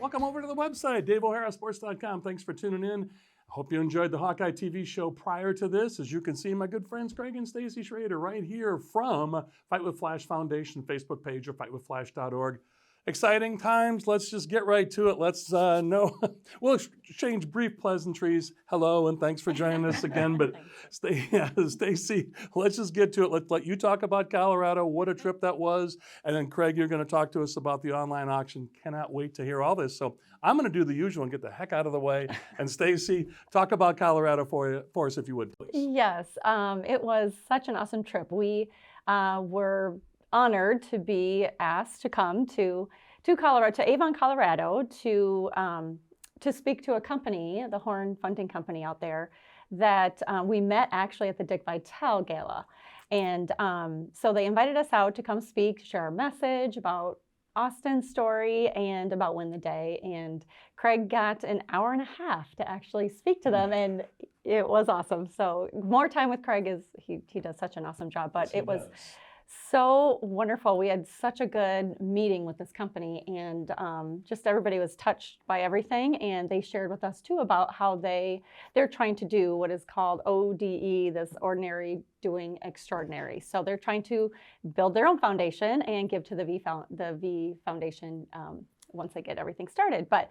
Welcome over to the website, DaveO'HaraSports.com. Thanks for tuning in. I hope you enjoyed the Hawkeye TV show prior to this. As you can see, my good friends Craig and Stacy Schrader right here from Fight with Flash Foundation Facebook page or fightwithflash.org. Exciting times. Let's just get right to it. Let's know. We'll exchange brief pleasantries. Hello, and thanks for joining us again. But Stacy, let's just get to it. Let's let you talk about Colorado, what a trip that was. And then Craig, you're going to talk to us about the online auction. Cannot wait to hear all this. So I'm going to do the usual and get the heck out of the way. And Stacy, talk about Colorado for us, if you would, please. Yes, it was such an awesome trip. We were honored to be asked to come to Colorado, to Avon, Colorado, to speak to a company, the Horn Funding Company out there, that we met actually at the Dick Vitale Gala. And so they invited us out to come speak, to share our message about Austin's story and about Win the Day. And Craig got an hour and a half to actually speak to them, and it was awesome. So more time with Craig is, he does such an awesome job, but it was so wonderful. We had such a good meeting with this company, and just everybody was touched by everything. And they shared with us too about how they're trying to do what is called ODE, this ordinary doing extraordinary. So they're trying to build their own foundation and give to the V Foundation once they get everything started. But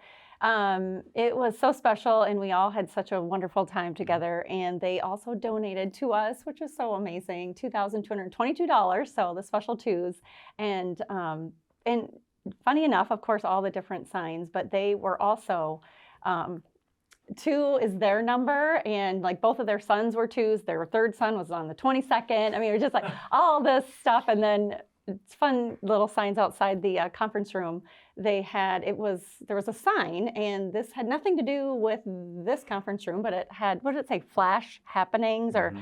it was so special, and we all had such a wonderful time together. And they also donated to us, which was so amazing, $2,222, so the special twos. And funny enough, of course, all the different signs, but they were also, 2 is their number, and like both of their sons were 2s. Their third son was on the 22nd. I mean, it was just like all this stuff. And then it's fun little signs outside the conference room. There was a sign, and this had nothing to do with this conference room, but it had, what did it say, flash happenings, or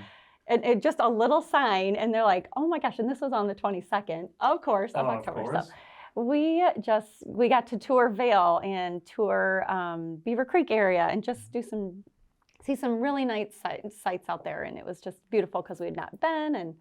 it just a little sign. And they're like, oh my gosh, and this was on the 22nd, of course, of October. So we got to tour Vail and tour Beaver Creek area and just see some really nice sights out there. And it was just beautiful because we had not been, and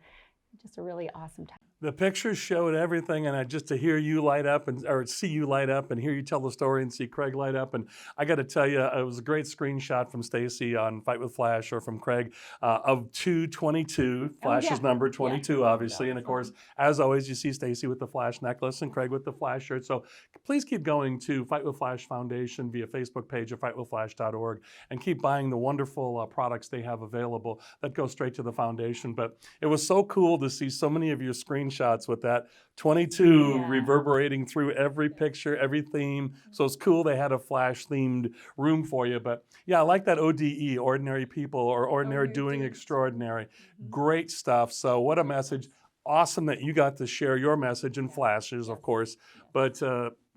just a really awesome time. The pictures showed everything, and just to hear you light up or see you light up and hear you tell the story and see Craig light up. And I got to tell you, it was a great screenshot from Stacy on Fight with Flash, or from Craig, of 222, Flash's number 22, obviously. And of course, as always, you see Stacy with the Flash necklace and Craig with the Flash shirt. So please keep going to Fight with Flash Foundation via Facebook page or fightwithflash.org, and keep buying the wonderful products they have available that go straight to the foundation. But it was so cool to see so many of your screenshots with that 22 reverberating through every picture, every theme. So it's cool they had a Flash themed room for you. But yeah, I like that ODE, ordinary people, or ordinary doing extraordinary. Great stuff. So what a message. Awesome that you got to share your message in flashes, of course, but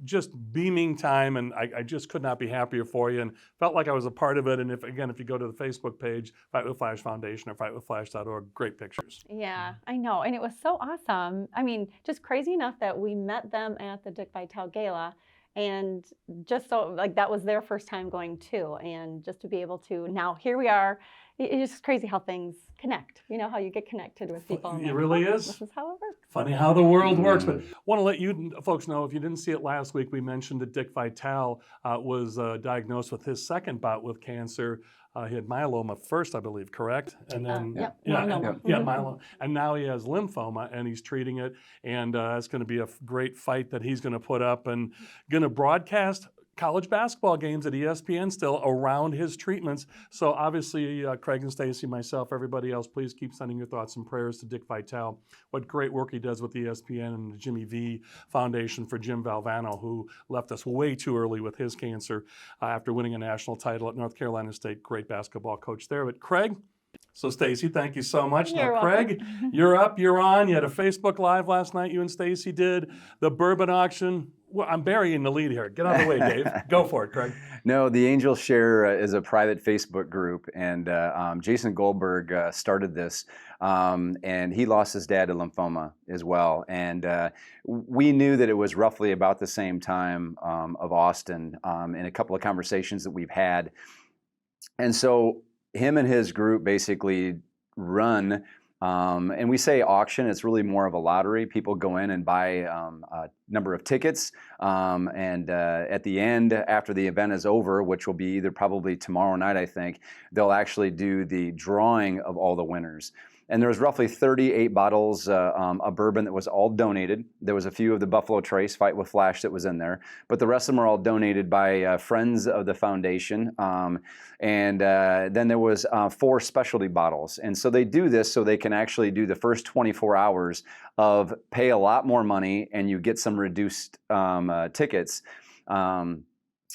just beaming time, and I just could not be happier for you, and felt like I was a part of it. And if you go to the Facebook page, Fight with Flash Foundation or fightwithflash.org, great pictures. Yeah, I know, and it was so awesome. I mean, just crazy enough that we met them at the Dick Vitale Gala, and just so, like, that was their first time going too, and just to be able to, now here we are. It's just crazy how things connect. You know, how you get connected with people. It really is. This is how it works. Funny how the world works. But want to let you folks know, if you didn't see it last week, we mentioned that Dick Vitale was diagnosed with his second bout with cancer. He had myeloma first, I believe, correct? And then myeloma. And now he has lymphoma, and he's treating it. And it's going to be a great fight that he's going to put up, and going to broadcast college basketball games at ESPN still around his treatments. So obviously, Craig and Stacy, myself, everybody else, please keep sending your thoughts and prayers to Dick Vitale. What great work he does with ESPN and the Jimmy V Foundation for Jim Valvano, who left us way too early with his cancer after winning a national title at North Carolina State. Great basketball coach there. But Craig, so Stacy, thank you so much. You're now, Craig, you're up, you're on. You had a Facebook Live last night, you and Stacy did. The bourbon auction. Well, I'm burying the lead here. Get out of the way, Dave. Go for it, Craig. No, the Angel Share is a private Facebook group, and Jason Goldberg started this, and he lost his dad to lymphoma as well. And we knew that it was roughly about the same time of Austin in a couple of conversations that we've had. And so him and his group basically run And we say auction, it's really more of a lottery. People go in and buy a number of tickets. And at the end, after the event is over, which will be either probably tomorrow night, I think, they'll actually do the drawing of all the winners. And there was roughly 38 bottles of bourbon that was all donated. There was a few of the Buffalo Trace Fight with Flash that was in there, but the rest of them are all donated by friends of the foundation. And then there was 4 specialty bottles. And so they do this so they can actually do the first 24 hours of pay a lot more money and you get some reduced tickets.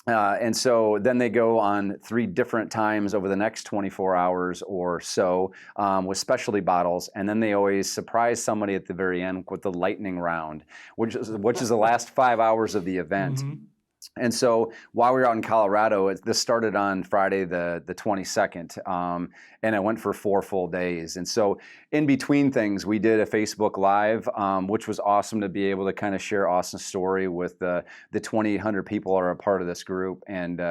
And so then they go on 3 different times over the next 24 hours or so with specialty bottles, and then they always surprise somebody at the very end with the lightning round, which is the last 5 hours of the event. Mm-hmm. And so while we were out in Colorado, this started on Friday the 22nd, and it went for 4 full days. And so in between things, we did a Facebook Live, which was awesome to be able to kind of share Austin's story with the 2,800 people that are a part of this group, and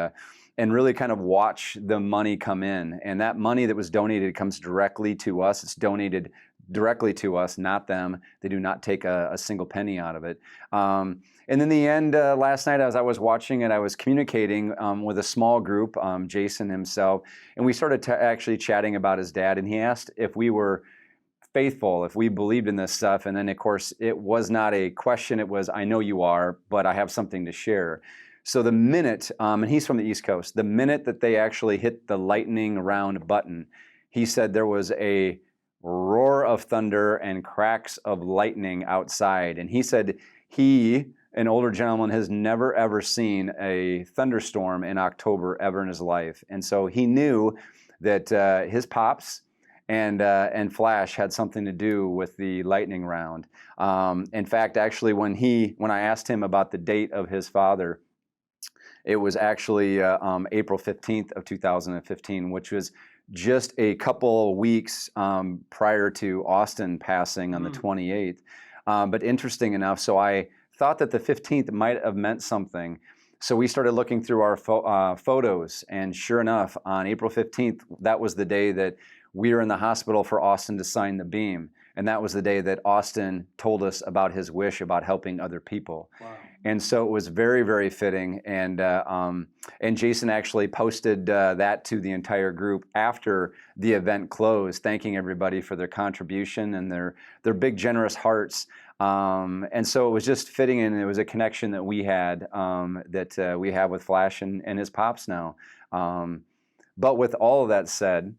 really kind of watch the money come in. And that money that was donated comes directly to us. It's donated directly to us, not them. They do not take a single penny out of it. And in the end, last night as I was watching it, I was communicating with a small group, Jason himself, and we started actually chatting about his dad, and he asked if we were faithful, if we believed in this stuff. And then, of course, it was not a question. It was, I know you are, but I have something to share. So the minute, and he's from the East Coast, the minute that they actually hit the lightning round button, he said there was a roar of thunder and cracks of lightning outside. And he said he, an older gentleman, has never ever seen a thunderstorm in October ever in his life. And so he knew that his pops and Flash had something to do with the lightning round. In fact, actually, when I asked him about the date of his father, it was actually April 15th of 2015, which was just a couple of weeks prior to Austin passing on the 28th. But interesting enough, so I thought that the 15th might have meant something. So we started looking through our photos, and sure enough, on April 15th, that was the day that we were in the hospital for Austin to sign the beam. And that was the day that Austin told us about his wish about helping other people. Wow. And so it was very, very fitting. And Jason actually posted that to the entire group after the event closed, thanking everybody for their contribution and their big, generous hearts. And so it was just fitting, and it was a connection that we had that we have with Flash and his pops now. But with all of that said,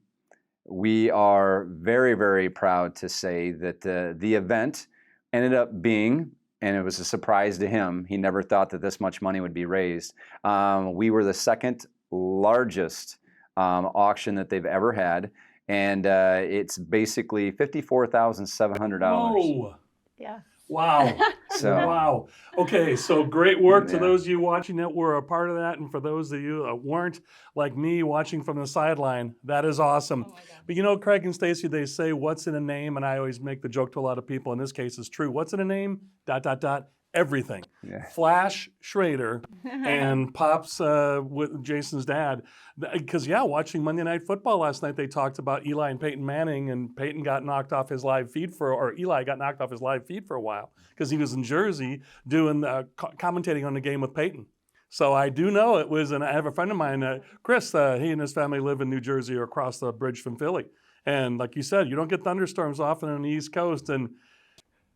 we are very, very proud to say that the event ended up being, and it was a surprise to him, he never thought that this much money would be raised. We were the second largest auction that they've ever had, and it's basically $54,700. Whoa. Yeah. Wow. Wow. Okay, so great work to Yeah. those of you watching that were a part of that, and for those of you that weren't, like me, watching from the sideline, that is awesome. Oh my God. But you know, Craig and Stacy, they say, what's in a name? And I always make the joke to a lot of people, in this case it's true. What's in a name? ... Everything. Yeah. Flash Schrader and Pops with Jason's dad. Because, yeah, watching Monday Night Football last night, they talked about Eli and Peyton Manning, and Peyton got knocked off his live feed or Eli got knocked off his live feed for a while because he was in Jersey doing commentating on the game with Peyton. So I do know it was, and I have a friend of mine, Chris, he and his family live in New Jersey or across the bridge from Philly. And like you said, you don't get thunderstorms often on the East Coast, and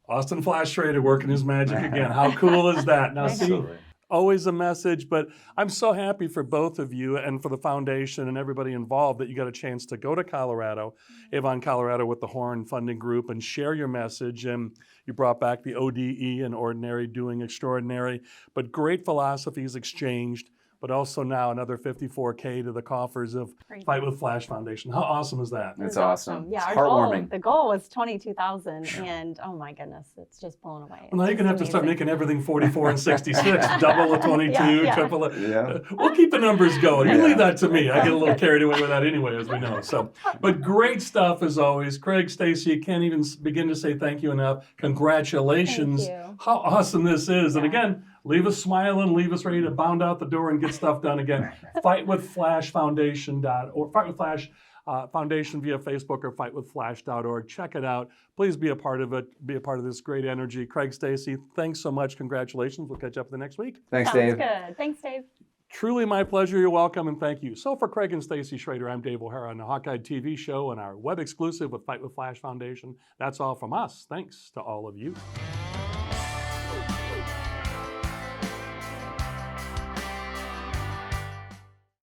Austin Flash Schrader working his magic again. How cool is that? Now, see, Absolutely. always a message, but I'm so happy for both of you and for the foundation and everybody involved that you got a chance to go to Colorado, Avon, Colorado, with the Horn Funding Group and share your message. And you brought back the ODE and Ordinary Doing Extraordinary, but great philosophies exchanged, but also now another $54K to the coffers of Great. Fight with Flash Foundation. How awesome is that? It was It's awesome. Yeah, It's our heartwarming. the goal was 22,000, and oh my goodness, it's just blown away. Well, now you're It's going to have to start amazing. making everything 44 and 66, double a 22, Yeah. triple a... Yeah. We'll keep the numbers going. You Yeah. leave that to me. I get a little carried away with that anyway, as we know. So, but great stuff as always. Craig, Stacy, you can't even begin to say thank you enough. Congratulations. Thank you. How awesome this is. And Yeah. again, leave us smiling, leave us ready to bound out the door and get stuff done again. Fightwithflashfoundation.org, Fight with Flash Foundation via Facebook or fightwithflash.org. Check it out. Please be a part of it. Be a part of this great energy. Craig, Stacy, thanks so much. Congratulations. We'll catch up the next week. Thanks, Sounds Dave. good. Thanks, Dave. Truly my pleasure. You're welcome, and thank you. So for Craig and Stacy Schrader, I'm Dave O'Hara on the Hawkeyed TV show and our web exclusive with Fight with Flash Foundation. That's all from us. Thanks to all of you.